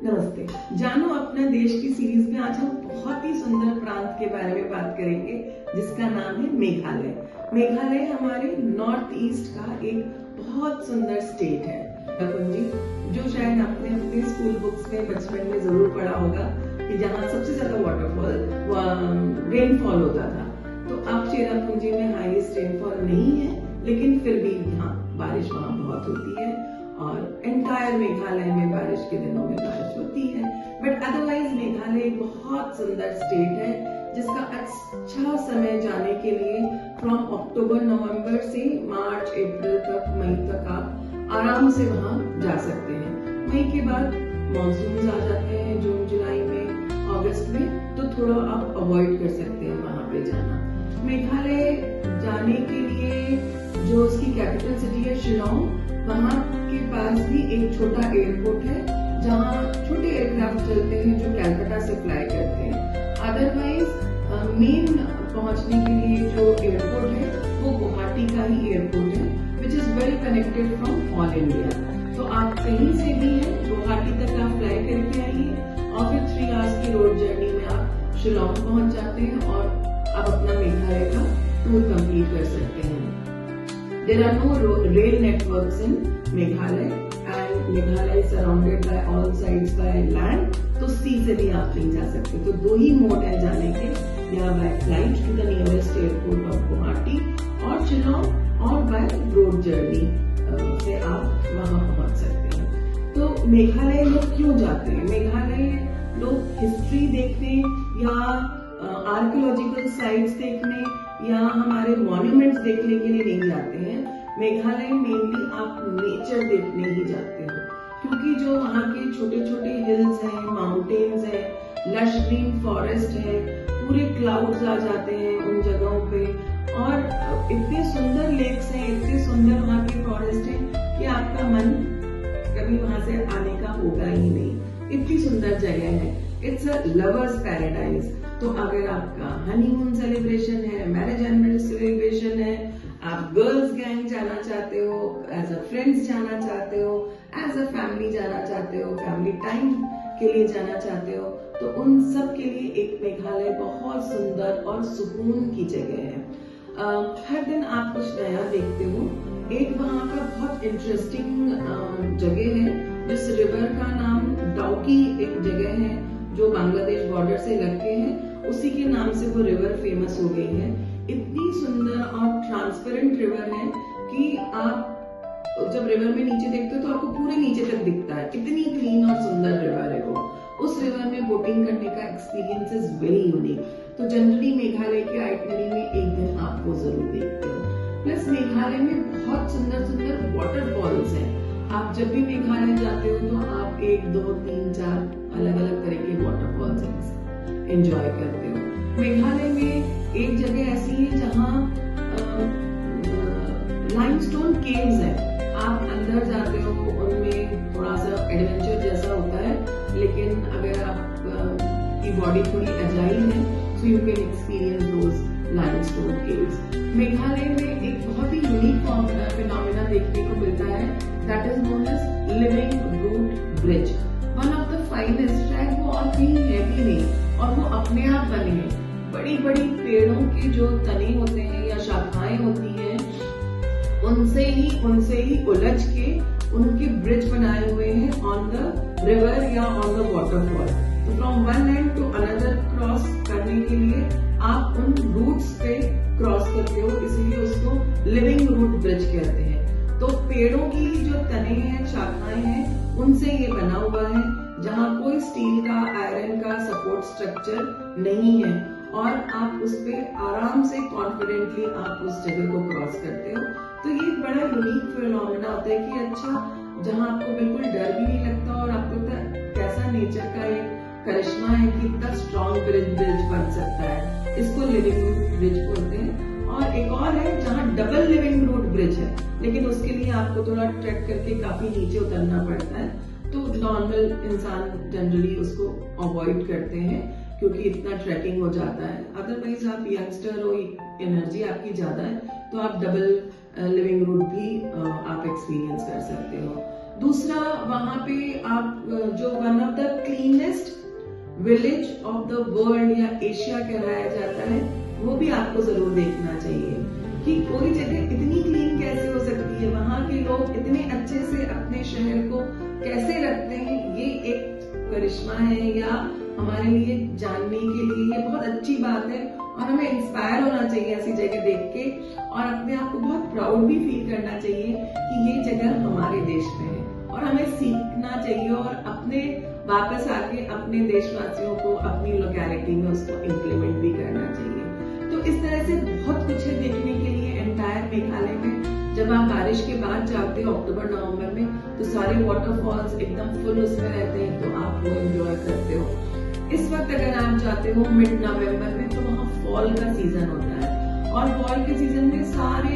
नमस्ते। जानो अपना देश की सीरीज में आज हम बहुत ही सुंदर प्रांत के बारे में बात करेंगे जिसका नाम है मेघालय। मेघालय हमारे नॉर्थ ईस्ट का एक बहुत सुंदर स्टेट है जी, जो शायद आपने अपने स्कूल बुक्स में बचपन में जरूर पढ़ा होगा कि जहाँ सबसे ज्यादा वाटरफॉल रेनफॉल होता था। तो अब चेरापूंजी में हाईएस्ट रेनफॉल नहीं है, लेकिन फिर भी यहाँ बारिश वहाँ बहुत होती है और एंटायर मेघालय में बारिश के दिनों में बारिश होती है। बट अदरवाइज मेघालय एक बहुत सुंदर स्टेट है जिसका अच्छा समय जाने के लिए फ्रॉम अक्टूबर नवंबर से मार्च अप्रैल तक, मई तक आप आराम से वहाँ जा सकते हैं। मई के बाद मानसून आ जाते हैं, जून जुलाई में, अगस्त में, तो थोड़ा आप अवॉइड कर सकते हैं वहाँ पे जाना। मेघालय जाने के लिए जो उसकी कैपिटल सिटी है शिलोंग, वहाँ के पास भी एक छोटा एयरपोर्ट है जहाँ छोटे एयरक्राफ्ट चलते हैं जो कलकत्ता से फ्लाई करते हैं। अदरवाइज मेन पहुंचने के लिए जो एयरपोर्ट है वो गुवाहाटी का ही एयरपोर्ट है, which is well connected from all India. तो आप कहीं से भी हैं, गुवाहाटी तक आप फ्लाई करके आइए और फिर 3 आवर्स की रोड जर्नी में आप शिलोंग पहुंच जाते हैं और आप अपना मेघालय का टूर कंप्लीट कर सकते हैं। There are no rail networks in Meghalaya and Meghalaya is surrounded by all sides by land, तो सी से भी आप नहीं जा सकते। तो 2 ही मोड है जाने के, या by flight to the nearest airport of Guwahati और शिलोंग, और बाय रोड जर्नी से आप वहां पहुंच सकते हैं। तो मेघालय लोग क्यों जाते हैं? मेघालय लोग हिस्ट्री देखने या आर्कियोलॉजिकल साइट्स देखने या हमारे मॉन्यूमेंट्स देखने के लिए नहीं जाते हैं। मेघालय मेनली आप नेचर देखने ही जाते हो, क्योंकि जो वहाँ के छोटे छोटे हिल्स हैं, माउंटेन्स हैं, लश ग्रीन फॉरेस्ट है, पूरे क्लाउड्स आ जाते हैं उन जगहों पे, और इतने सुंदर लेक्स हैं, इतने सुंदर वहाँ के फॉरेस्ट हैं कि आपका मन कभी वहां से आने का होगा ही नहीं। इतनी सुंदर जगह है, इट्स अ लवर्स पैराडाइज। तो अगर आपका हनीमून सेलिब्रेशन है, मैरिज एनिवर्सरी सेलिब्रेशन है, आप गर्ल्स गैंग जाना चाहते हो, एज अ फ्रेंड्स जाना चाहते हो, एज अ फैमिली जाना चाहते हो, फैमिली टाइम के लिए जाना चाहते हो, तो उन सब के लिए एक मेघालय बहुत सुंदर और सुकून की जगह है। हर दिन आप कुछ नया देखते हो। एक वहाँ का बहुत इंटरेस्टिंग जगह है, जिस रिवर का नाम डाउकी एक जगह है जो बांग्लादेश बॉर्डर से लग के है, उसी के नाम से वो रिवर फेमस हो गई है। इतनी सुंदर और ट्रांसपेरेंट रिवर है कि आप जब रिवर में नीचे देखते हो तो आपको पूरे नीचे तक दिखता है। इतनी क्लीन और सुंदर रिवर है वो। उस रिवर में बोटिंग करने का एक्सपीरियंस इज वेरी यूनिक। तो जनरली मेघालय के आइटनरी में एक दिन आप वो जरूर देखते हो। प्लस मेघालय में बहुत सुंदर सुंदर वाटरफॉल्स हैं। आप जब भी मेघालय जाते हो तो आप 1, 2, 3, 4 अलग अलग तरह के वाटरफॉल्स एंजॉय करते हो। मेघालय में एक जगह ऐसी है जहाँ लाइमस्टोन केव्स है। आप अंदर जाते हो, उनमें थोड़ा सा एडवेंचर जैसा होता है, लेकिन अगर आप की बॉडी थोड़ी एजाइल है, so you can experience those limestone caves. Meghalaya में एक बहुत ही यूनिक फिनोमेना देखने को मिलता है, that is known as living root bridge. One of the finest, शायद वो और कहीं है भी नहीं, और वो अपने आप बने हैं। बड़ी बड़ी पेड़ों के जो तने होते हैं या शाखाएं होती हैं, उनसे ही उलझ के उनके ब्रिज बनाए हुए हैं ऑन द रिवर या ऑन द वाटरफॉल। तो from one end to another cross करने के लिए आप उन रूट्स पे क्रॉस करते हो, इसलिए उसको लिविंग रूट ब्रिज कहते हैं। तो पेड़ों की जो तने हैं, शाखाएं हैं, उनसे ये बना हुआ है, जहाँ कोई स्टील का, आयरन का सपोर्ट स्ट्रक्चर नहीं है, और आप उस पे आराम से कॉन्फिडेंटली आप उस जगह को क्रॉस करते हो। तो ये बड़ा यूनिक फिनोमेना होता है कि अच्छा, जहाँ आपको बिल्कुल डर भी नहीं लगता और आपको कैसा नेचर का एक करिश्मा है कि इतना स्ट्रॉन्ग ब्रिज बन सकता है। इसको लिविंग रूट ब्रिज बोलते हैं। और एक और है जहाँ डबल लिविंग रूट ब्रिज है, लेकिन उसके लिए आपको थोड़ा ट्रैक करके काफी नीचे उतरना पड़ता है, तो नॉर्मल इंसान जनरली उसको अवॉइड करते हैं क्योंकि इतना ट्रैकिंग हो जाता है। अदरवाइज आप यंगस्टर हो, एनर्जी आपकी ज्यादा है, तो आप डबल लिविंग रूट भी आप एक्सपीरियंस कर सकते हो। दूसरा, वहां पे आप जो one of the cleanest village of the world या एशिया कहलाया जाता है, वो भी आपको जरूर देखना चाहिए कि कोई जगह इतनी क्लीन कैसे हो सकती है, वहां के लोग इतने अच्छे से अपने शहर को कैसे रखते हैं। ये एक करिश्मा है या हमारे लिए जानने के लिए ये बहुत अच्छी बात है और हमें इंस्पायर होना चाहिए ऐसी जगह देख के और अपने आप को बहुत प्राउड भी फील करना चाहिए कि ये जगह हमारे देश में है और हमें सीखना चाहिए और अपने वापस आके अपने देशवासियों को अपनी लोकेलिटी में उसको इम्प्लीमेंट भी करना चाहिए। तो इस तरह से बहुत कुछ है देखने के लिए एंटायर मेघालय में। जब आप बारिश के बाद जाते हो अक्टूबर नवंबर में, तो सारे वाटरफॉल्स एकदम फुल उसमें रहते हैं, तो आप वो एंजॉय करते हो। इस वक्त अगर आप जाते हो मिड नवंबर में, तो वहाँ फॉल का सीजन होता है और फॉल के सीजन में सारे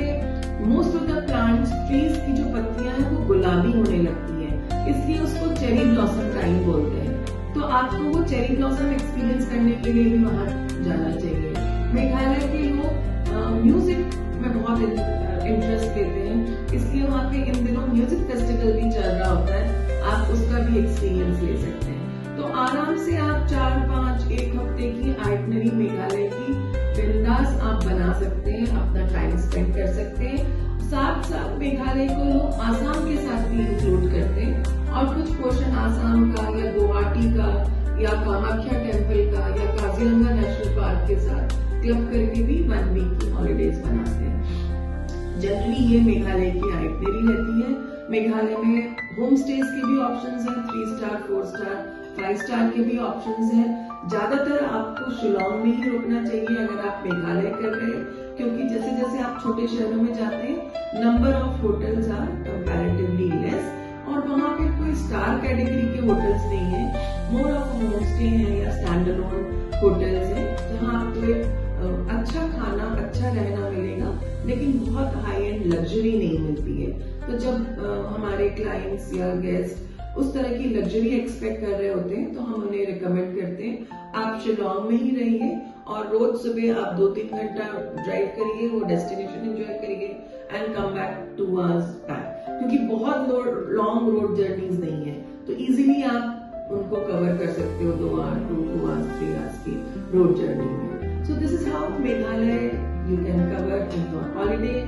most of the plants, trees की जो पत्तियां हैं वो गुलाबी होने लगती है, इसलिए उसको चेरी ब्लॉसम टाइम बोलते हैं। तो आपको वो चेरी ब्लॉसम एक्सपीरियंस करने के लिए भी वहाँ जाना चाहिए। मेघालय के लोग म्यूजिक में बहुत इंटरेस्ट लेते हैं, इसलिए वहाँ पे इन दिनों म्यूजिक फेस्टिवल भी चल रहा होता है, आप उसका भी एक्सपीरियंस ले सकते हैं। तो आराम से आप 4-5-1 हफ्ते की आइटनरी मेघालय की बिंदास आप बना सकते हैं, अपना टाइम स्पेंड कर सकते हैं। साथ साथ मेघालय को लोग आसाम के साथ भी इंक्लूड करते हैं और कुछ पोर्शन आसाम का या गुवाहाटी का या कामाख्या टेम्पल का या काजीरंगा नेशनल पार्क के साथ क्लब करके भी 1 वीक की हॉलीडेज बनाते हैं। जनरली ये मेघालय की आइटनरी रहती है। मेघालय में होम स्टेज के भी ऑप्शंस हैं, 3 स्टार, 4 स्टार, 5 स्टार के भी ऑप्शंस हैं। ज्यादातर आपको शिलोंग में ही रुकना चाहिए अगर आप मेघालय कर रहे हैं, क्योंकि जैसे जैसे आप छोटे शहरों में जाते हैं, number of hotels are comparatively less और वहाँ पे कोई स्टार कैटेगरी के होटल्स नहीं है, मोर ऑफ होम स्टे है या स्टैंड अलोन होटल्स हैं, जहाँ आपको एक अच्छा खाना, अच्छा रहना मिलेगा, लेकिन बहुत हाई एंड लग्जरी नहीं मिलती है। तो जब हमारे क्लाइंट्स या गेस्ट उस तरह की लग्जरी एक्सपेक्ट कर रहे होते हैं, तो हम उन्हें रिकमेंड करते हैं आप शिलोंग में ही रहिए और रोज सुबह आप 2-3 घंटा ड्राइव करिए, वो डेस्टिनेशन एंजॉय करिए and come back 2 hours back, क्योंकि बहुत लॉन्ग रोड जर्नीज नहीं है, तो इजीली आप उनको कवर कर सकते हो 2 hours, 2 hours, 3 hours की रोड जर्नी में। So this is how Meghalaya you can cover in your holiday.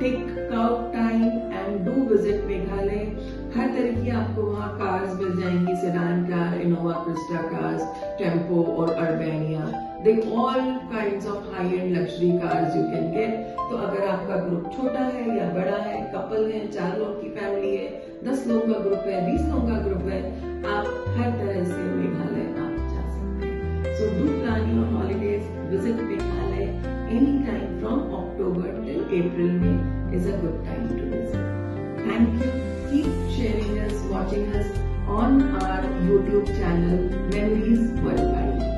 Take out time and do visit Meghalaya. हर तरह की आपको वहाँ कार्स मिल जाएंगी, sedan car, Innova Crysta cars, tempo और Urbania, they all kinds of high-end luxury cars you can get. तो अगर आपका group छोटा है या बड़ा है, कपल है, 4 लोग की फैमिली है, 10 लोग का ग्रुप है, 20 लोग का ग्रुप है, आप हर तरह से मेघालय आप जा सकते हैं। So do plan your holidays, visit Meghalaya anytime from October till April, May is a good time to visit. Thank you. Keep sharing us, watching us on our YouTube channel, Memories Worldwide.